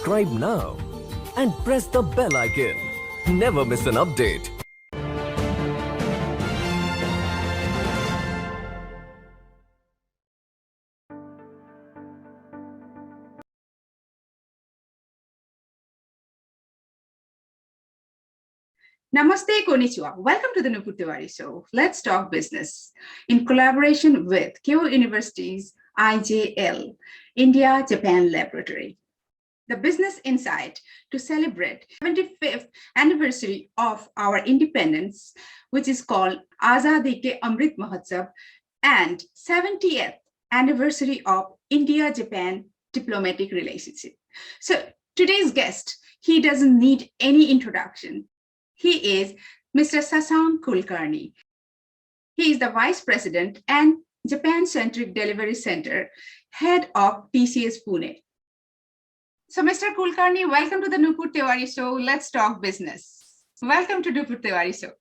subscribe now and press the bell icon. Never miss an update. Namaste, konnichiwa. Welcome to the thenupurtewarishow. Let's talk business. In collaboration with Kyoto University's IJL, India-Japan Laboratory. The Business Insight to celebrate 75th anniversary of our independence, which is called Azadi Ke Amrit Mahotsav, and 70th anniversary of India-Japan diplomatic relationship. So today's guest, he doesn't need any introduction. He is Mr. Kulkarni. He is the Vice President and Japan-centric Delivery Center, Head of TCS Pune. So, Mr. Kulkarni, welcome to the Nupur Tewari Show. Let's talk business. Welcome to Nupur Tewari Show.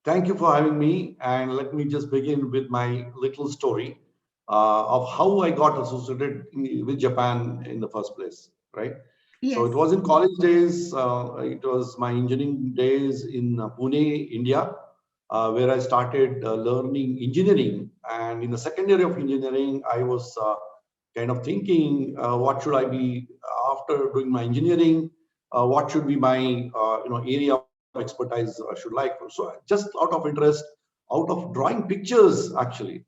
Thank you for having me. And let me just begin with my little story of how I got associated with Japan in the first place, right? Yes. So it was in college days. It was my engineering days in Pune, India, where I started learning engineering. And in the second year of engineering, I was kind of thinking, what should I be after doing my engineering? What should be my area of expertise should like? So just out of interest, out of drawing pictures, actually,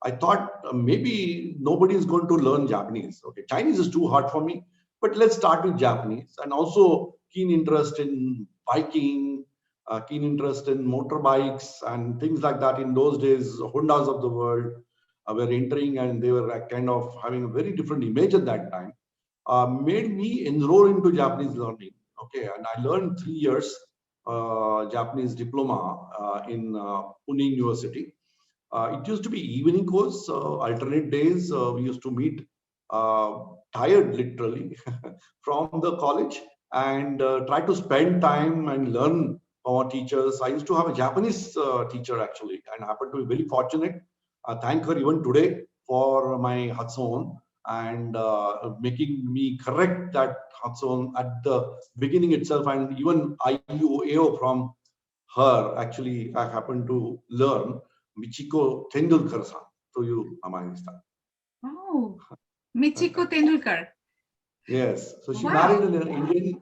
I thought maybe nobody is going to learn Japanese. Okay, Chinese is too hard for me. But let's start with Japanese, and also keen interest in biking, keen interest in motorbikes and things like that. In those days, Hondas of the world were entering, and they were kind of having a very different image at that time. Made me enroll into Japanese learning. Okay, and I learned 3 years Japanese diploma in Pune University. It used to be evening course, alternate days. We used to meet. Tired literally from the college and try to spend time and learn from our teachers. I used to have a Japanese teacher actually, and I happened to be very fortunate. I thank her even today for my Hatsuon and making me correct that Hatsuon at the beginning itself, and even IUAO from her. Actually, I happened to learn Michiko Tendulkar-san. So you, Amanistan. Oh. Michiko Tendulkar. Yes. So she Wow. married an Indian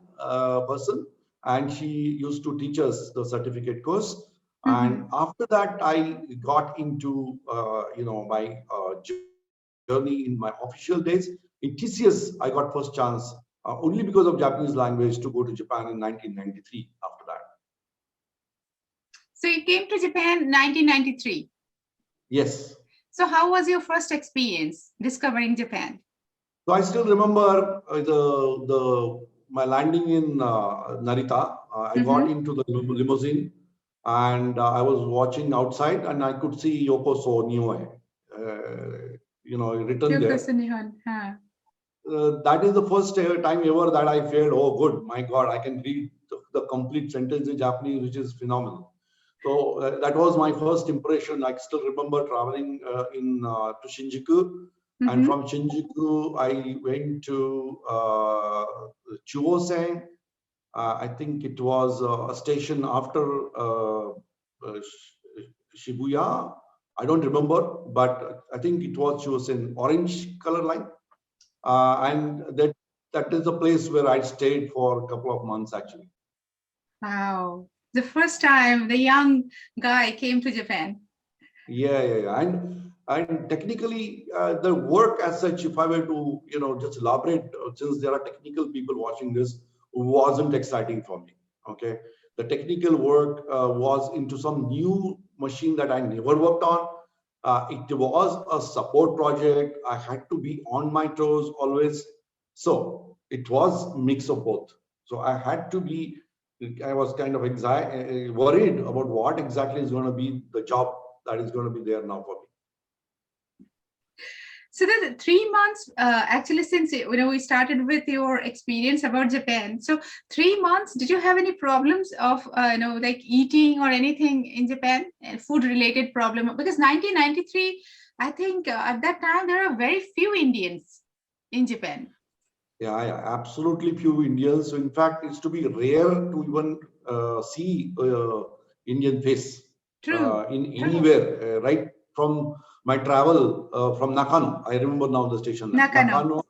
person, and she used to teach us the certificate course. And after that, I got into my journey in my official days. In TCS, I got first chance only because of Japanese language to go to Japan in 1993. After that. So you came to Japan in 1993. Yes. So how was your first experience discovering Japan? So I still remember my landing in Narita. I got into the limousine, and I was watching outside, and I could see Yoko So Nioe, written Yoko there. So Nihon, huh? That is the first time ever that I felt, oh, good, my God, I can read the complete sentence in Japanese, which is phenomenal. So that was my first impression. I still remember traveling to Shinjuku. And from Shinjuku, I went to Chuosen. I think it was a station after Shibuya. I don't remember, but I think it was Chuosen, orange color line. And that is the place where I stayed for a couple of months, actually. Wow. The first time the young guy came to Japan. Yeah. And technically, the work as such, if I were to, just elaborate, since there are technical people watching this, wasn't exciting for me. Okay, the technical work was into some new machine that I never worked on. It was a support project. I had to be on my toes always. So it was a mix of both. So I was kind of worried about what exactly is going to be the job that is going to be there now for me. So the 3 months, actually, since we started with your experience about Japan. So 3 months, did you have any problems of like eating or anything in Japan, food related problem? Because 1993, I think at that time there are very few Indians in Japan. Yeah, absolutely few Indians. So in fact, it's to be rare to even see Indian face True. in anywhere. Right from my travel from Nakano, I remember now the station name. Nakano. Nakano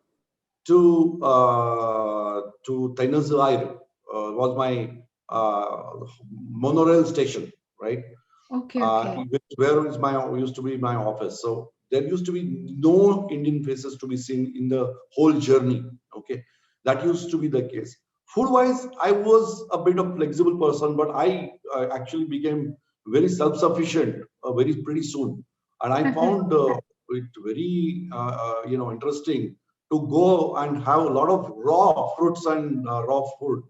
to Thenupurtewarishow was my monorail station, right? Okay, okay. Where is my used to be my office. So there used to be no Indian faces to be seen in the whole journey. Okay, that used to be the case. Food wise, I was a bit of flexible person, but I actually became very self sufficient very pretty soon, and I found it very interesting to go and have a lot of raw fruits and raw food,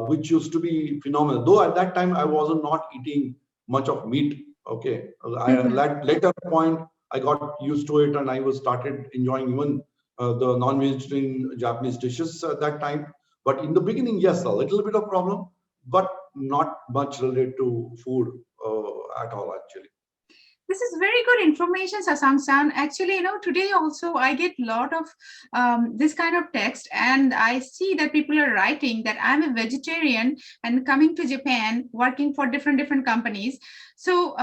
which used to be phenomenal. Though at that time I wasn't not eating much of meat. Okay, later point I got used to it, and I was started enjoying even the non-vegetarian Japanese dishes at that time. But in the beginning, yes, a little bit of problem, but not much related to food at all, actually. This is very good information, Sasan-san. Actually, today also I get a lot of this kind of text, and I see that people are writing that I'm a vegetarian and coming to Japan, working for different companies. So,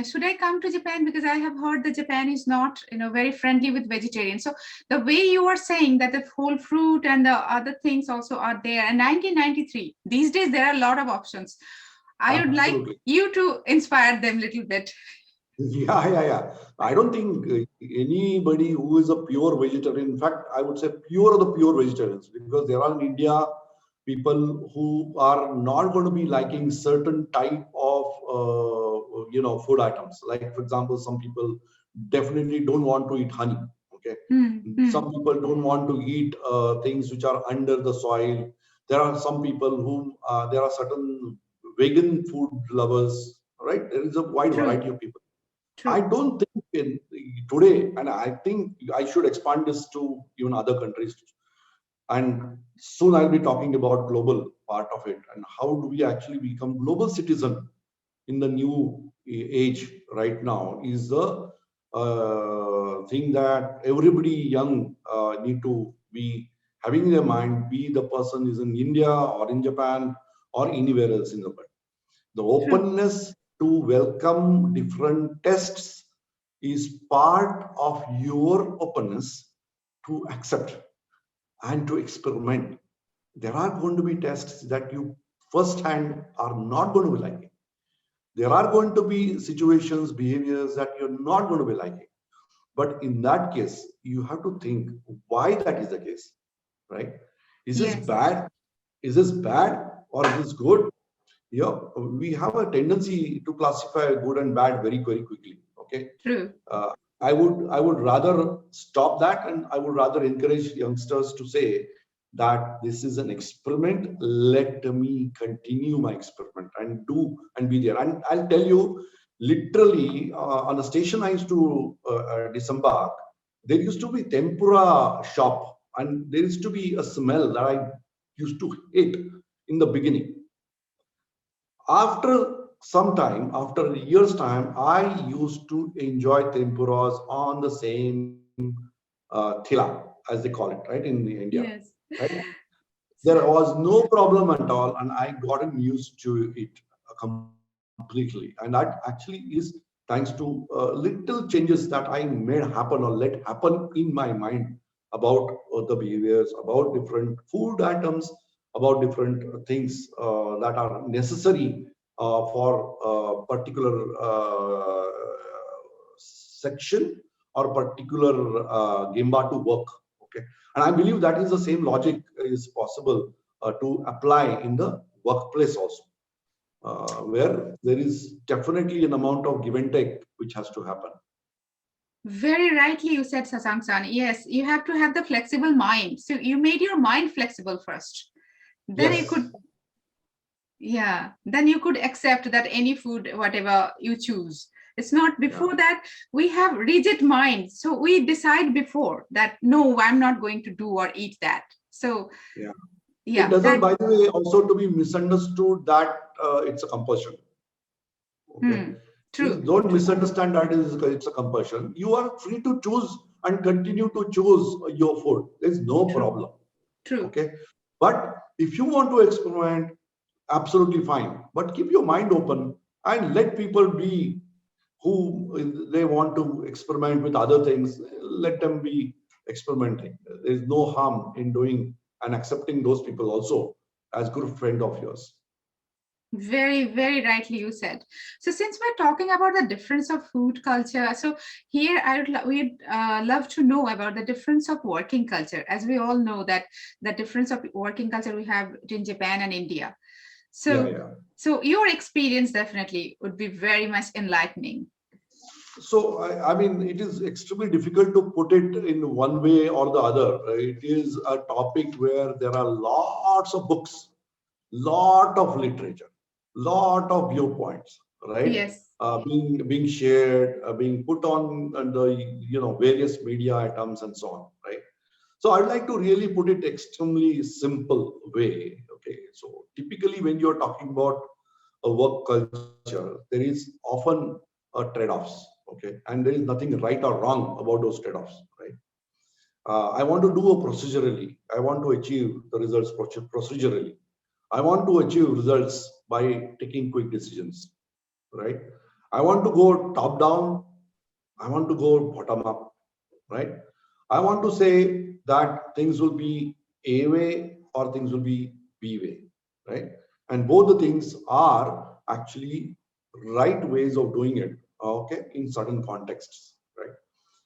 should I come to Japan, because I have heard that Japan is not, very friendly with vegetarians. So, the way you are saying that the whole fruit and the other things also are there, and 1993. These days there are a lot of options. I would like Absolutely. you to inspire them a little bit. Yeah. I don't think anybody who is a pure vegetarian, in fact, I would say pure of the pure vegetarians, because there are in India people who are not going to be liking certain type of food items. Like for example, some people definitely don't want to eat honey. Okay, some people don't want to eat things which are under the soil. There are some people whom there are certain vegan food lovers. Right, there is a wide True, variety of people. I true. don't think today, and I think I should expand this to even other countries. And soon I'll be talking about global part of it and how do we actually become global citizen in the new age right now is the thing that everybody young need to be having in their mind, be the person is in India or in Japan or anywhere else in the world. The True. openness to welcome different tests is part of your openness to accept and to experiment. There are going to be tests that you firsthand are not going to be liking. There are going to be situations, behaviors that you're not going to be liking. But in that case, you have to think why that is the case, right? Is this Yes, bad? Is this bad or is this good? Yeah, we have a tendency to classify good and bad very quickly. Okay, true. uh, I would rather stop that, and I would rather encourage youngsters to say that this is an experiment. Let me continue my experiment and do and be there. And I'll tell you, literally on the station I used to disembark, there used to be tempura shop, and there used to be a smell that I used to hate in the beginning. After some time, after a year's time, I used to enjoy tempuras on the same thila, as they call it, right, in India, Yes. right? There was no problem at all, and I gotten used to it completely. And that actually is thanks to little changes that I made happen or let happen in my mind about the behaviors, about different food items, about different things that are necessary for a particular section or particular gemba to work. Okay, and I believe that is the same logic is possible to apply in the workplace also, where there is definitely an amount of give and take which has to happen. Very rightly you said, Sasan-san. Yes, you have to have the flexible mind. So you made your mind flexible first. Then you Yes. could, yeah, then you could accept that any food, whatever you choose. It's not Yeah. before that we have rigid minds. So we decide before that, no, I'm not going to do or eat that. So, Yeah. It yeah, doesn't, that, by the way, also to be misunderstood that it's a compulsion. Okay. Please true, don't true. misunderstand that it's a compulsion. You are free to choose and continue to choose your food. There's no True. problem. True. Okay. But if you want to experiment, absolutely fine. But keep your mind open and let people be who they want to experiment with other things. Let them be experimenting. There is no harm in doing and accepting those people also as good friend of yours. Very, very rightly you said. So since we're talking about the difference of food culture, so here we'd love to know about the difference of working culture. As we all know that the difference of working culture we have in Japan and India. Yeah, So, yeah. so your experience definitely would be very much enlightening. So, I mean, it is extremely difficult to put it in one way or the other. It is a topic where there are lots of books, lot of literature, lot of viewpoints, right? Yes. Being shared, being put on the various media items and so on, right? So I'd like to really put it extremely simple way. Okay, so typically when you're talking about a work culture, there is often a trade-offs. Okay, and there is nothing right or wrong about those trade-offs, right? I want to do a procedurally. I want to achieve the results procedurally. I want to achieve results by taking quick decisions, right? I want to go top down. I want to go bottom up, right? I want to say that things will be A way or things will be B way, right? And both the things are actually right ways of doing it, okay, in certain contexts, right?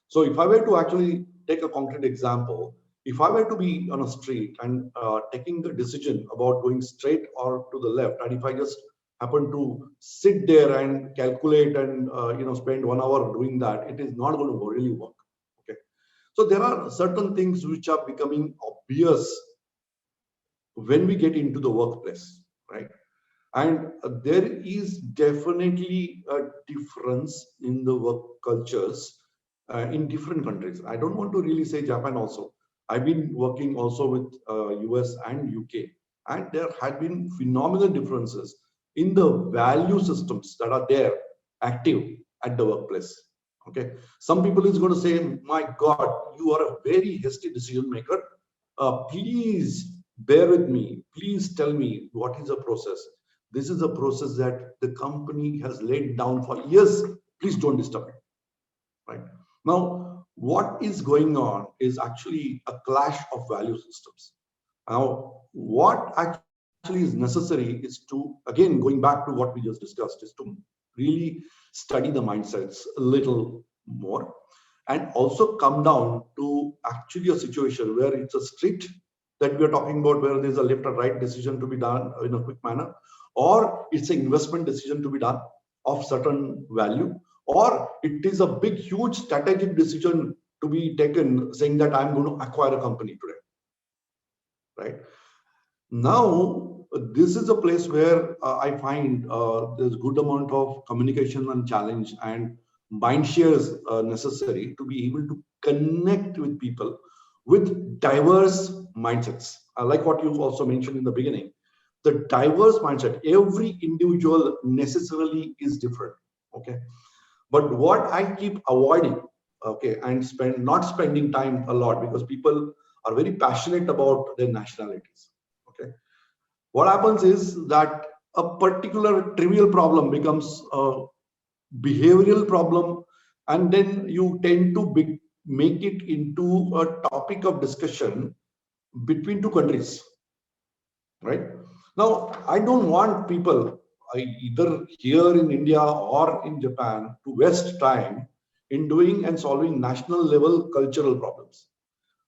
So if I were to actually take a concrete example, if I were to be on a street and taking the decision about going straight or to the left, and if I just happen to sit there and calculate and spend 1 hour doing that, it is not going to really work. Okay, so there are certain things which are becoming obvious when we get into the workplace, right? And there is definitely a difference in the work cultures in different countries. I don't want to really say Japan also. I've been working also with US and UK, and there had been phenomenal differences in the value systems that are there active at the workplace. Okay, some people is going to say, "My God, you are a very hasty decision maker. Please bear with me. Please tell me what is the process. This is a process that the company has laid down for years. Please don't disturb it." Right now, what is going on is actually a clash of value systems. Now, what actually is necessary is to, again, going back to what we just discussed, is to really study the mindsets a little more and also come down to actually a situation where it's a street that we are talking about, where there's a left or right decision to be done in a quick manner, or it's an investment decision to be done of certain value, or it is a big, huge strategic decision to be taken saying that I'm going to acquire a company today, right? Now, this is a place where I find there's good amount of communication and challenge and mind shares necessary to be able to connect with people with diverse mindsets. I like what you also mentioned in the beginning. The diverse mindset, every individual necessarily is different. Okay. But what I keep avoiding, okay, and not spending time a lot, because people are very passionate about their nationalities. Okay, what happens is that a particular trivial problem becomes a behavioral problem, and then you tend to make it into a topic of discussion between two countries, right? Now, I don't want people either here in India or in Japan to waste time in doing and solving national level cultural problems.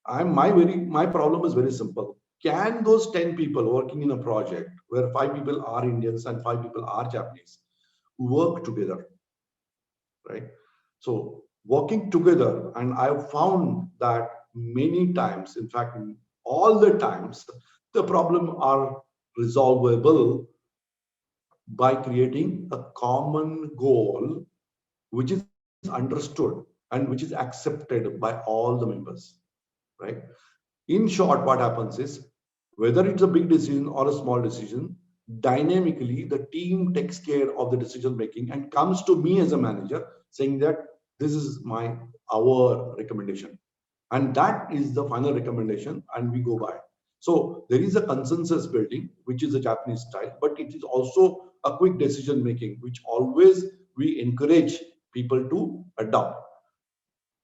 My problem is very simple. Can those 10 people working in a project where 5 people are Indians and 5 people are Japanese work together, right? So working together, and I've found that many times, in fact, all the times, the problem are resolvable by creating a common goal which is understood and which is accepted by all the members, right? In short, what happens is, whether it's a big decision or a small decision, dynamically the team takes care of the decision making and comes to me as a manager saying that this is our recommendation, and that is the final recommendation, and we go by. So there is a consensus building, which is a Japanese style, but it is also a quick decision making, which always we encourage people to adopt.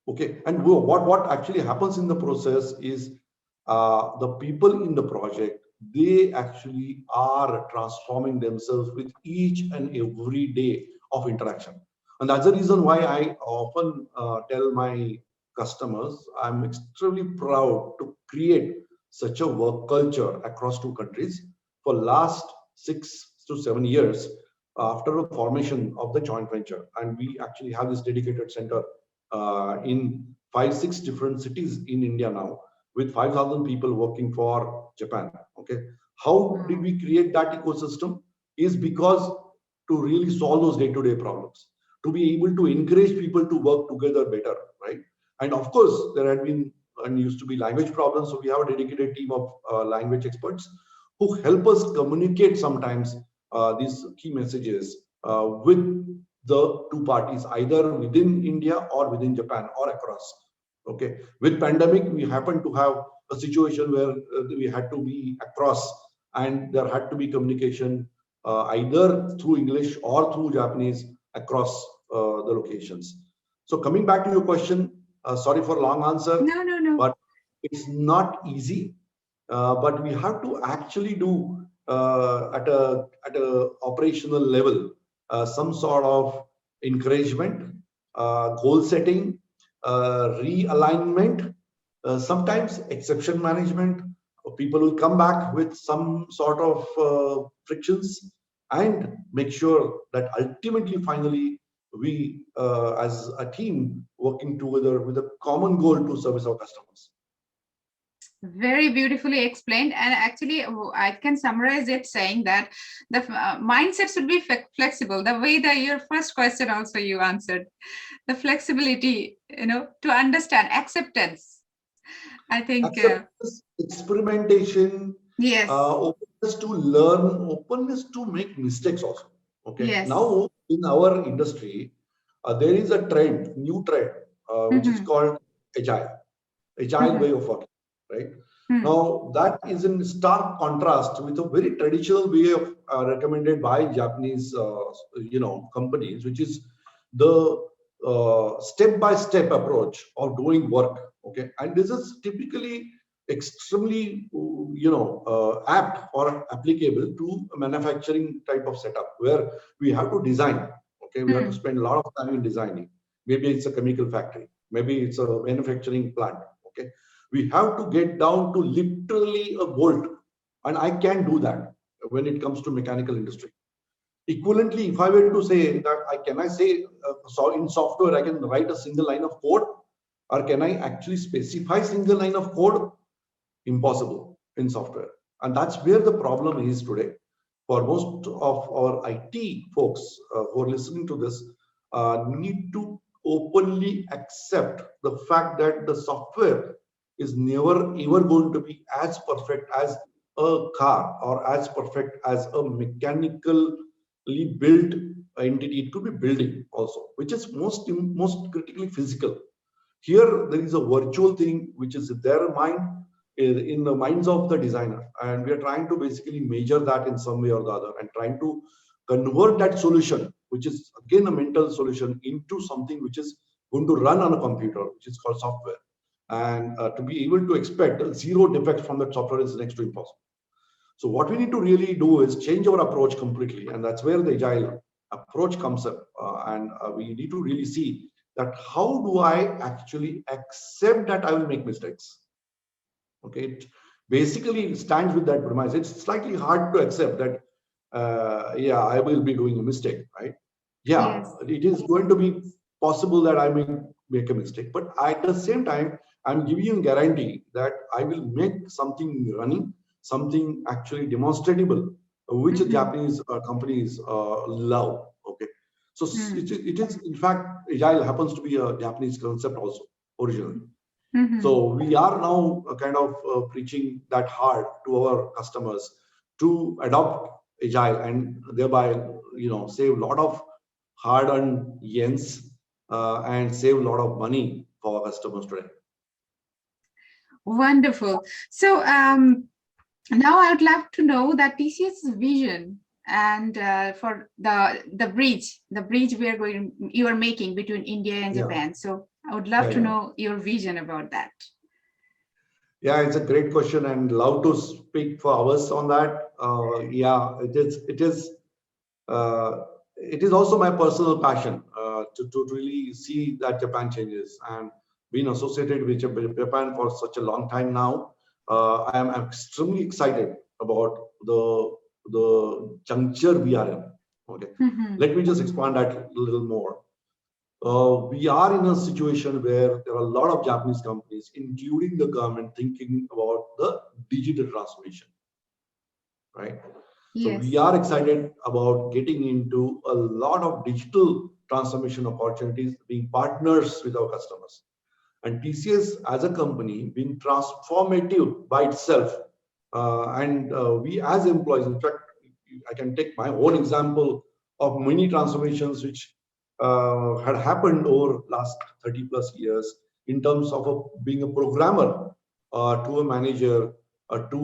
Okay, and what actually happens in the process is the people in the project, they actually are transforming themselves with each and every day of interaction. And that's the reason why I often tell my customers, I'm extremely proud to create such a work culture across two countries for last 6 to 7 years after the formation of the joint venture. And we actually have this dedicated center in 5, 6 different cities in India now, with 5,000 people working for Japan. Okay, how did we create that ecosystem? Is because to really solve those day-to-day problems, to be able to encourage people to work together better, right? And of course, there had been and used to be language problems, so we have a dedicated team of language experts who help us communicate sometimes these key messages with the two parties, either within India or within Japan or across. Okay, with pandemic, we happen to have a situation where we had to be across, and there had to be communication either through English or through Japanese across the locations. So coming back to your question, sorry for long answer, No. but it's not easy. But we have to actually do at a operational level some sort of encouragement, goal setting, realignment, sometimes exception management. People will come back with some sort of frictions, and make sure that ultimately, finally, we as a team working together with a common goal to service our customers. Very beautifully explained. And actually, I can summarize it saying that the mindset should be flexible. The way that your first question also you answered, the flexibility, to understand, acceptance. I think. Acceptance, experimentation, Yes. openness to learn, openness to make mistakes also. Okay. Yes. Now in our industry, there is a trend, new trend, which is called agile way of working, right? Now that is in stark contrast with a very traditional way of recommended by Japanese, companies, which is the step-by-step approach of doing work. Okay, and this is typically extremely, apt or applicable to a manufacturing type of setup where we have to design. Okay, we have to spend a lot of time in designing. Maybe it's a chemical factory, maybe it's a manufacturing plant. Okay, we have to get down to literally a bolt, and I can do that when it comes to mechanical industry. Equivalently, if I were to say that can I say so in software I can write a single line of code, or can I actually specify single line of code? Impossible in software. And that's where the problem is today. For most of our IT folks who are listening to this, need to openly accept the fact that the software is never ever going to be as perfect as a car or as perfect as a mechanically built entity. It could be building also, which is most critically physical. Here there is a virtual thing which is their mind, in the minds of the designer, and we are trying to basically measure that in some way or the other, and trying to convert that solution, which is again a mental solution, into something which is going to run on a computer, which is called software. And to be able to expect zero defects from that software is next to impossible. So what we need to really do is change our approach completely, and that's where the agile approach comes up. And we need to really see that how do I actually accept that I will make mistakes. Okay, it basically stands with that premise. It's slightly hard to accept that I will be doing a mistake, right? Yes. It is going to be possible that I may make a mistake, but at the same time I'm giving you a guarantee that I will make something running, something actually demonstrable, which Japanese companies love. Okay, so it is in fact, agile happens to be a Japanese concept also originally. So we are now kind of preaching that hard to our customers to adopt agile, and thereby save a lot of hard-earned yens and save a lot of money for our customers today. Wonderful. So Now I would love to know that TCS's vision and for the bridge you are making between India and Yeah, Japan. So I would yeah, love to yeah. know your vision about that. Yeah, it's a great question and love to speak for hours on that. Yeah, uh, it is also my personal passion to really see that Japan changes and being associated with Japan for such a long time now. I'm extremely excited about the juncture we are in. Okay, Mhm. let me just expand that a little more. We are in a situation where there are a lot of Japanese companies, including the government, thinking about the digital transformation, right? So we Yes. are excited about getting into a lot of digital transformation opportunities, being partners with our customers. And TCS as a company being transformative by itself. And we as employees, in fact, I can take my own example of many transformations which had happened over last 30 plus years in terms of being a programmer to a manager to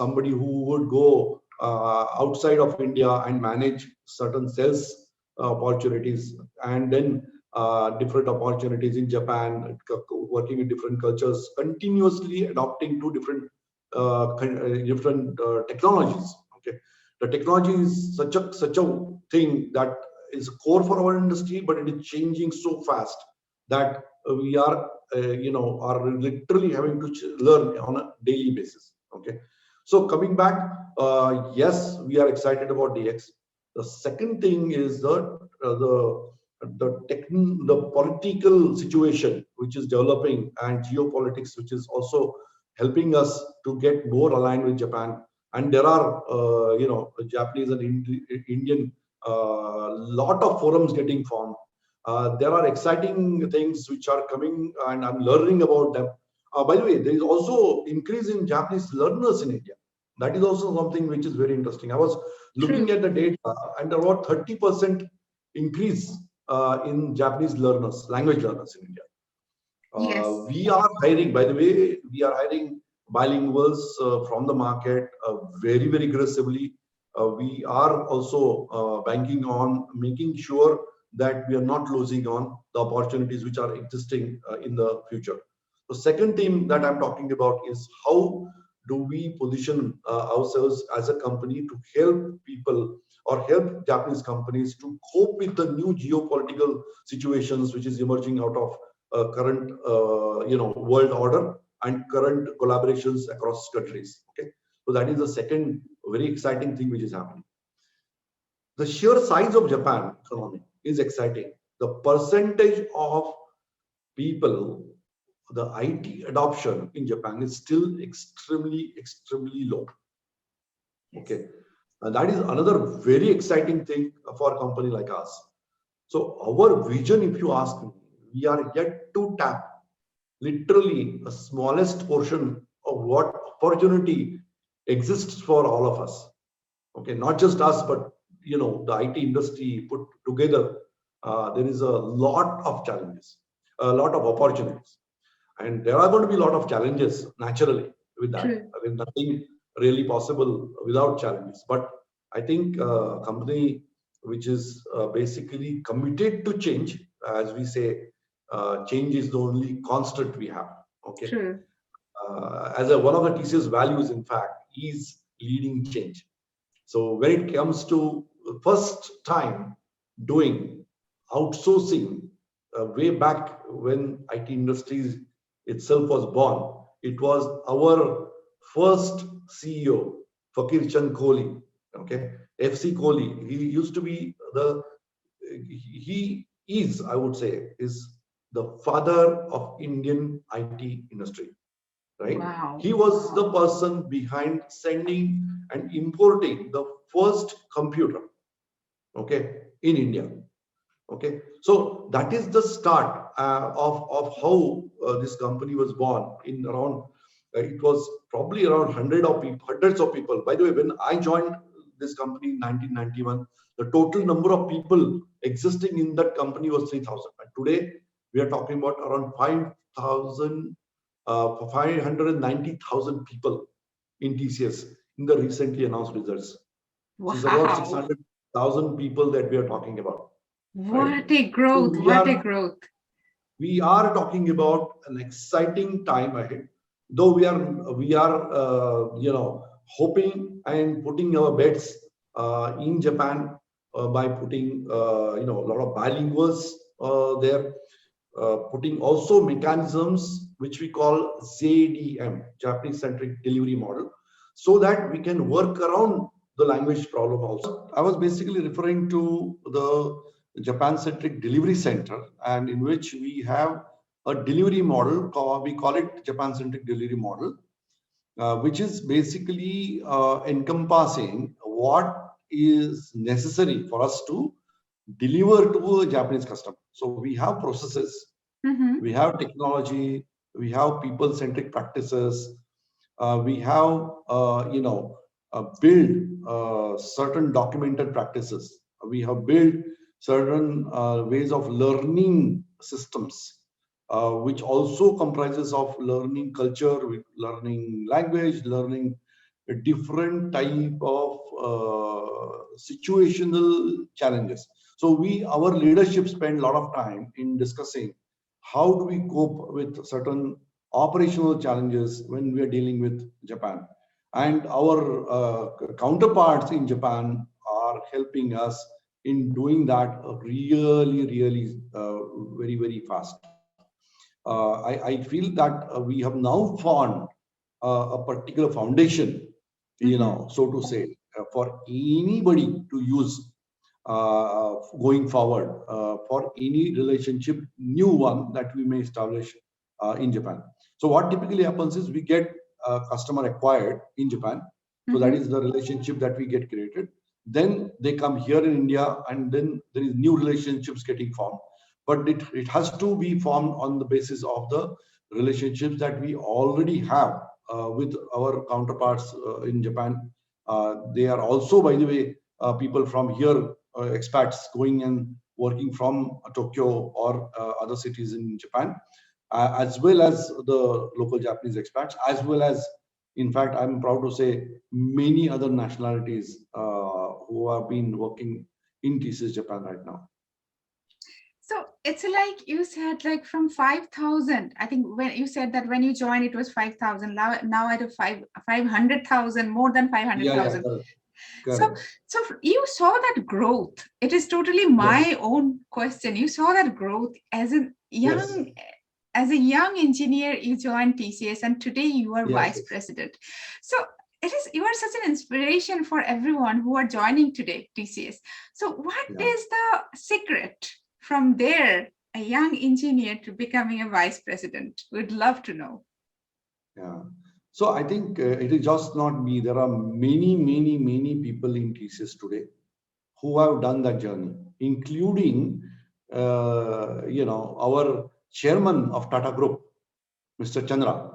somebody who would go outside of India and manage certain sales opportunities and then different opportunities in Japan, working in different cultures, continuously adopting to different technologies. Okay, the technology is such a thing that is core for our industry, but it is changing so fast that we are literally having to learn on a daily basis. Okay, so coming back, yes, we are excited about DX. The second thing is the political situation which is developing and geopolitics which is also helping us to get more aligned with Japan. And there are Japanese and Indian lot of forums getting formed. There are exciting things which are coming and I'm learning about them. By the way, there is also increase in Japanese learners in India. That is also something which is very interesting. I was looking True. at the data and about 30% increase in Japanese learners, language learners in India. Yes. We are hiring, by the way, we are hiring bilinguals from the market very, very aggressively. We are also banking on making sure that we are not losing on the opportunities which are existing in the future. The second thing that I'm talking about is how do we position ourselves as a company to help people or help Japanese companies to cope with the new geopolitical situations which is emerging out of current world order and current collaborations across countries. Okay, so that is the second very exciting thing which is happening. The sheer size of Japan economy is exciting. The percentage of people, the IT adoption in Japan is still extremely low. Yes. Okay, and that is another very exciting thing for a company like us. So our vision, if you ask me, we are yet to tap literally the smallest portion of what opportunity exists for all of us. Okay, not just us, but the IT industry put together. There is a lot of challenges, a lot of opportunities, and there are going to be a lot of challenges naturally with that. True. I mean, nothing really possible without challenges. But I think a company which is basically committed to change, as we say, change is the only constant we have. Okay, True. one of the TCS values, in fact, is leading change. So when it comes to first time doing outsourcing, way back when IT industries itself was born, it was our first CEO, Fakir Chand Kohli. Okay, FC Kohli. He used to be he is, I would say, is the father of Indian IT industry, right? Wow. He was the person behind sending and importing the first computer, okay, in India. Okay, so that is the start of how this company was born. In around, it was probably around hundreds of people. By the way, when I joined this company in 1991, the total number of people existing in that company was 3,000. And today, we are talking about around 5,000, 590,000 people in TCS in the recently announced results. So it's about Wow. 600,000 people that we are talking about, right? What a So growth. What a growth. we are talking about an exciting time ahead. Though we are hoping and putting our bets in Japan by putting a lot of bilinguals there, putting also mechanisms which we call JDM, Japanese centric delivery model, so that we can work around the language problem also. I was basically referring to the Japan centric delivery center, and in which we have a delivery model, we call it Japan centric delivery model, which is basically encompassing what is necessary for us to deliver to a Japanese customer. So we have processes, Mm-hmm. we have technology, we have people-centric practices, we have build certain documented practices. We have built certain ways of learning systems, which also comprises of learning culture, with learning language, learning a different type of situational challenges. So our leadership spend a lot of time in discussing how do we cope with certain operational challenges when we are dealing with Japan. And our counterparts in Japan are helping us in doing that really very, very fast. I feel that we have now found a particular foundation, Mm-hmm. so to say, for anybody to use going forward for any relationship, new one that we may establish in Japan. So what typically happens is we get a customer acquired in Japan. So that Mm-hmm. is the relationship that we get created. Then they come here in India, and then there is new relationships getting formed. But it has to be formed on the basis of the relationships that we already have with our counterparts in Japan. They are also, by the way, people from here, expats going and working from Tokyo or other cities in Japan, as well as the local Japanese expats, as well as, in fact, I'm proud to say, many other nationalities who have been working in TCS Japan right now. So it's like you said, like from 5,000. I think when you said that when you joined, it was 5,000. Now at a 500,000, more than Yeah, 500,000. correct. So, Correct. so you saw that growth. It is totally Yes, my own question. You saw that growth yes, as a young engineer. You joined TCS, and today you are yes, vice yes. president. So you are such an inspiration for everyone who are joining today TCS. So what Yeah, is the secret from there, a young engineer to becoming a vice president? We'd love to know. yeah. So I think it is just not me. There are many people in TCS today who have done that journey, including our chairman of Tata Group, Mr. Chandra.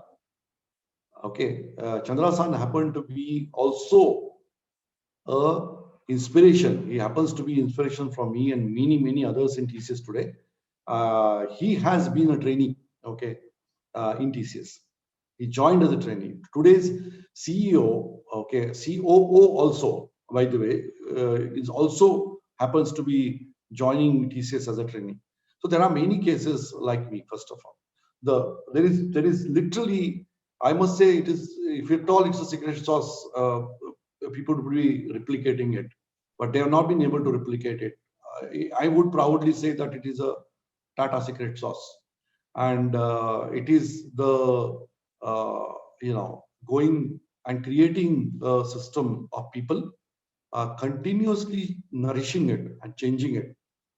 Okay, Chandra-san happened to be also a inspiration. He happens to be inspiration for me and many others in TCS today. He has been a trainee, okay, in TCS. He joined as a trainee. Today's CEO, okay, COO also, by the way, is also happens to be joining TCS as a trainee. So there are many cases like me. First of all, there is literally, I must say, it is, if at all it's a secret sauce, people would be replicating it, but they have not been able to replicate it. I would proudly say that it is a Tata secret sauce, and it is the uh, going and creating a system of people, continuously nourishing it and changing it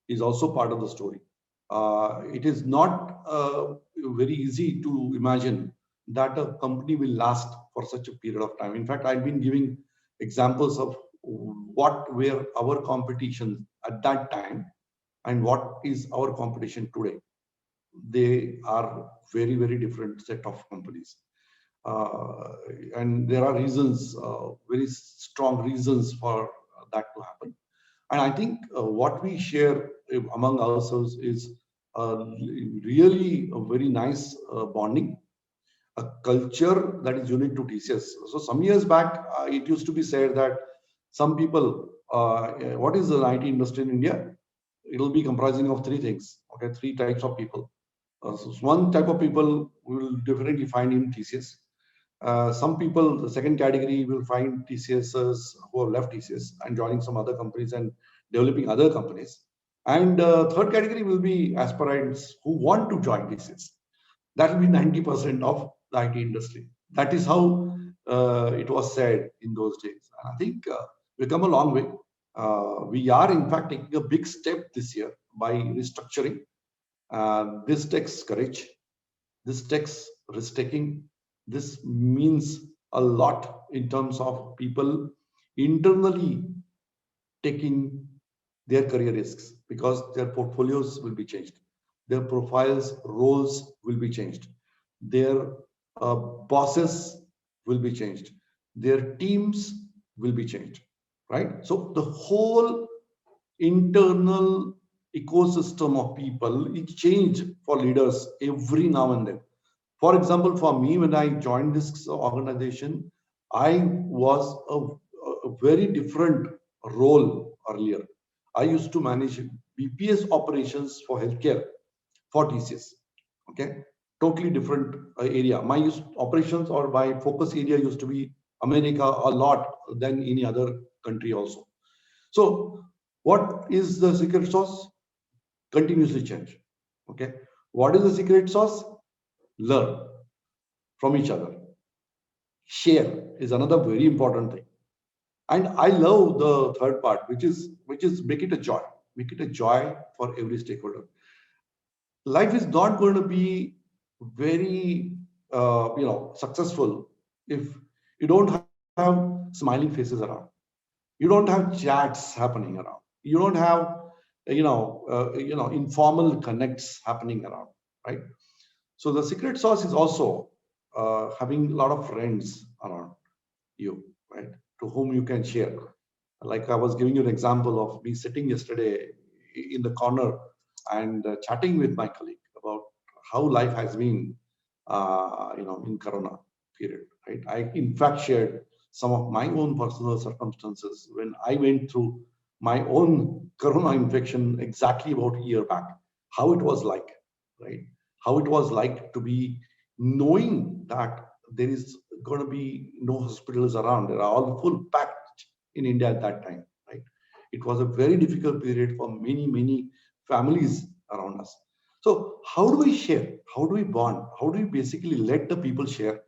is also part of the story. It is not very easy to imagine that a company will last for such a period of time. In fact, I've been giving examples of what were our competition at that time and what is our competition today. They are very different set of companies, uh, and there are reasons, very strong reasons for that to happen. And I think what we share among ourselves is really a very nice bonding. a culture that is unique to TCS. So some years back, it used to be said that some people, what is the IT industry in India? It will be comprising of three things. Okay, three types of people. So one type of people we will definitely find in TCS. Some people, the second category, will find TCSers who have left TCS and joining some other companies and developing other companies. And third category will be aspirants who want to join TCS. That will be 90% of the IT industry. That is how it was said in those days. And I think we've come a long way. We are, in fact, taking a big step this year by restructuring. This takes courage. This takes risk taking. This means a lot in terms of people internally taking their career risks because their portfolios will be changed. Their profiles, roles will be changed. Their bosses will be changed. Their teams will be changed, right? So the whole internal ecosystem of people is changed for leaders every now and then. For example, for me, when I joined this organization, I was a very different role earlier. I used to manage BPS operations for healthcare for TCS. Okay, totally different area. My operations or my focus area used to be America a lot than any other country also. So, what is the secret sauce? Continuously change. Okay, what is the secret sauce? Learn from each other. Share is another very important thing. And I love the third part, which is make it a joy. Make it a joy for every stakeholder. Life is not going to be very successful if you don't have smiling faces around. You don't have chats happening around. You don't have informal connects happening around, right? So the secret sauce is also having a lot of friends around you, right? To whom you can share. Like I was giving you an example of me sitting yesterday in the corner and chatting with my colleague about how life has been, in Corona period, right? I in fact shared some of my own personal circumstances when I went through my own Corona infection exactly about a year back, how it was like, right? How it was like to be knowing that there is going to be no hospitals around. They are all full packed in India at that time, right? It was a very difficult period for many, many families around us. So how do we share? How do we bond? How do we basically let the people share?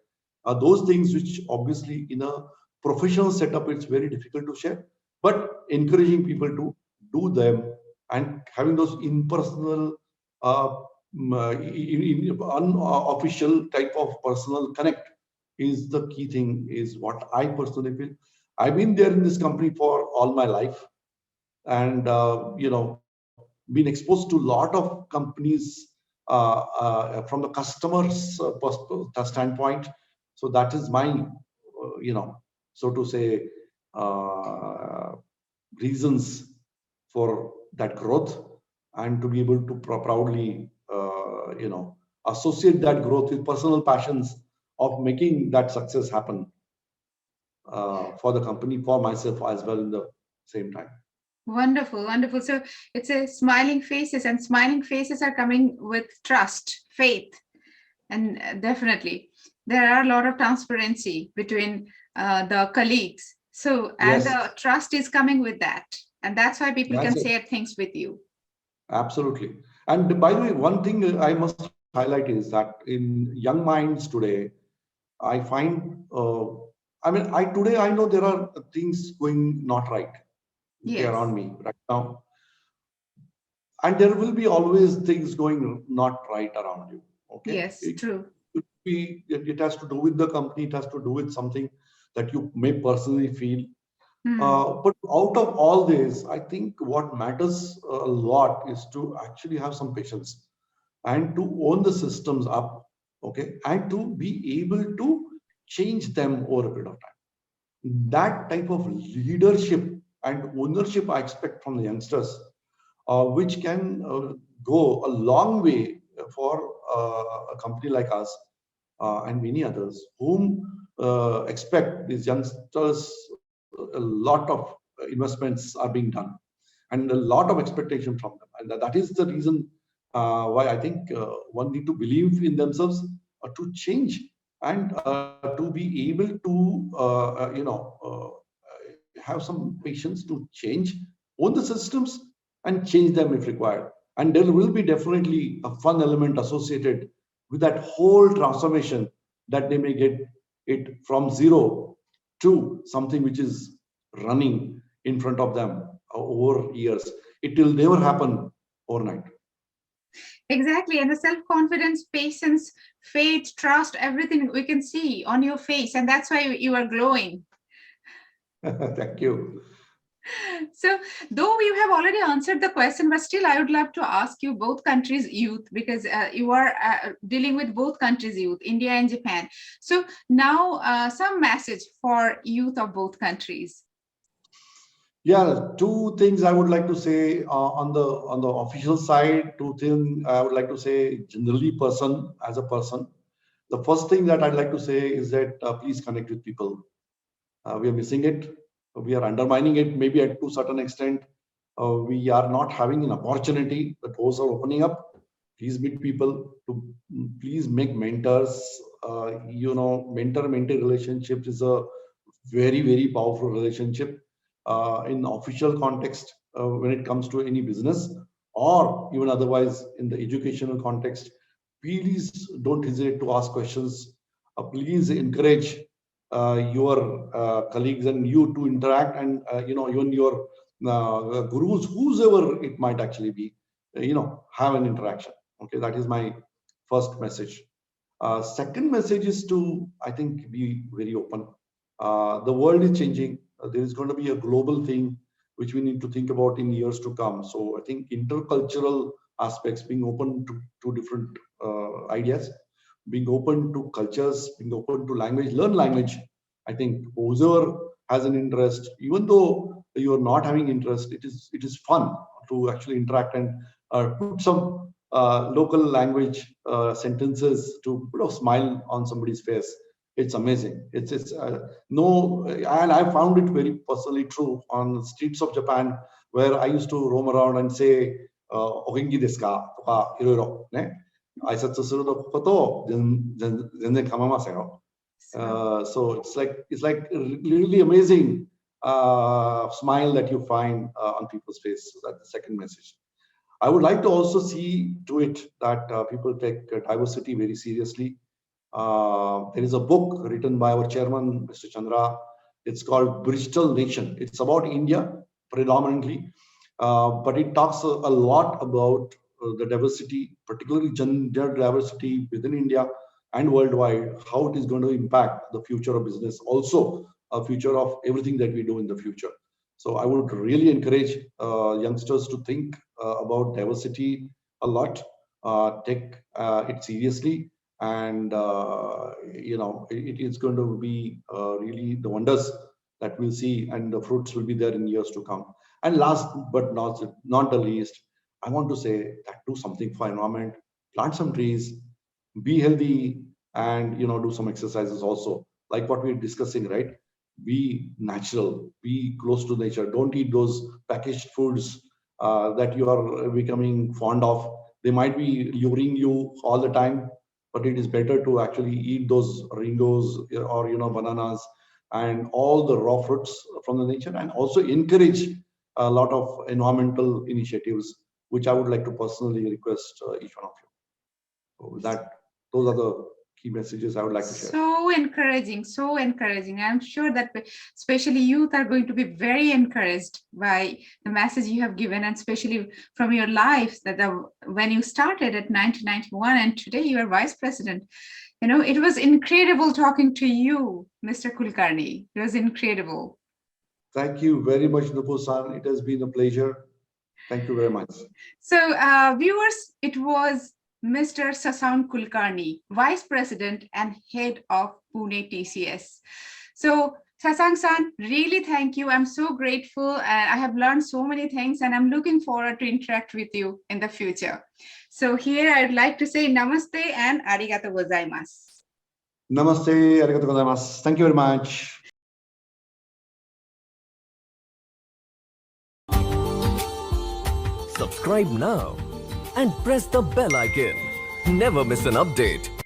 Those things which obviously in a professional setup, it's very difficult to share, but encouraging people to do them and having those impersonal, unofficial type of personal connect is the key thing, is what I personally feel. I've been there in this company for all my life, and been exposed to a lot of companies from the customer's standpoint. So that is my, so to say, uh, reasons for that growth, and to be able to proudly, associate that growth with personal passions of making that success happen for the company, for myself as well in the same time. Wonderful, wonderful. So it's a smiling faces, and smiling faces are coming with trust, faith, and definitely there are a lot of transparency between the colleagues. So, and Yes, the trust is coming with that, and that's why people that's can it. share things with you. Absolutely. And by the way, one thing I must highlight is that in young minds today, I find, I know there are things going not right, okay, Yes, around me right now. And there will be always things going not right around you. Okay. yes, true. It has to do with the company, it has to do with something that you may personally feel. Hmm. But out of all this, I think what matters a lot is to actually have some patience and to own the systems up, okay, and to be able to change them over a period of time. That type of leadership and ownership I expect from the youngsters, which can go a long way for a company like us, and many others, whom expect these youngsters, a lot of investments are being done and a lot of expectation from them. And that is the reason why I think one need to believe in themselves to change and to be able to, have some patience to change, own the systems and change them if required. And there will be definitely a fun element associated with that whole transformation, that they may get it from zero to something which is running in front of them over years. It will never happen overnight. Exactly. And the self-confidence, patience, faith, trust, everything we can see on your face. And that's why you are glowing. Thank you. So, though you have already answered the question, but still I would love to ask you both countries' youth, because you are dealing with both countries' youth, India and Japan. So now some message for youth of both countries. Yeah, two things I would like to say on the official side. Two things I would like to say generally, person as a person. The first thing that I'd like to say is that please connect with people. We are missing it. We are undermining it. Maybe at to certain extent, we are not having an opportunity. The doors are opening up. Please meet people. To please make mentors. Mentor-mentee relationship is a very powerful relationship in official context when it comes to any business, or even otherwise in the educational context. Please don't hesitate to ask questions. Please encourage your colleagues and you to interact, and even your gurus, whoever it might actually be, have an interaction. Okay, that is my first message. Second message is to, I think, be very open. The world is changing. There is going to be a global thing which we need to think about in years to come. So I think intercultural aspects, being open to different ideas, being open to cultures, being open to language, learn language. I think whoever has an interest, even though you are not having interest, it is fun to actually interact and put some local language sentences to put a smile on somebody's face. It's amazing. It's no, and I found it very personally true on the streets of Japan, where I used to roam around and say, "Ogenki desu ka?" とかいろいろね、挨拶することを全然構いませんよ。So it's like really amazing smile that you find on people's face. So that's the second message. I would like to also see to it that people take diversity very seriously. There is a book written by our chairman, Mr. Chandra. It's called Bristol Nation. It's about India predominantly, but it talks a lot about the diversity, particularly gender diversity within India and worldwide, how it is going to impact the future of business, also a future of everything that we do in the future. So I would really encourage youngsters to think about diversity a lot, take it seriously, and it is going to be really the wonders that we'll see, and the fruits will be there in years to come. And last but not the least, I want to say that do something for environment, plant some trees, be healthy, and do some exercises also, like what we're discussing, right? Be natural, be close to nature. Don't eat those packaged foods that you are becoming fond of. They might be luring you all the time, but it is better to actually eat those ringos or bananas and all the raw fruits from the nature, and also encourage a lot of environmental initiatives, which I would like to personally request each one of you. So those are the key messages I would like to share. So encouraging, so encouraging. I'm sure that especially youth are going to be very encouraged by the message you have given, and especially from your life that when you started at 1991 and today you are vice president. It was incredible talking to you, Mr. Kulkarni. It was incredible. Thank you very much, Nupur-san. It has been a pleasure. Thank you very much. So, viewers, it was Mr. Sasank Kulkarni, Vice President and Head of Pune TCS. So, Sasank-san, really thank you. I'm so grateful, and I have learned so many things, and I'm looking forward to interact with you in the future. So here I'd like to say namaste and arigato gozaimasu. Namaste, arigatou gozaimasu. Thank you very much. Subscribe now and press the bell icon. Never miss an update.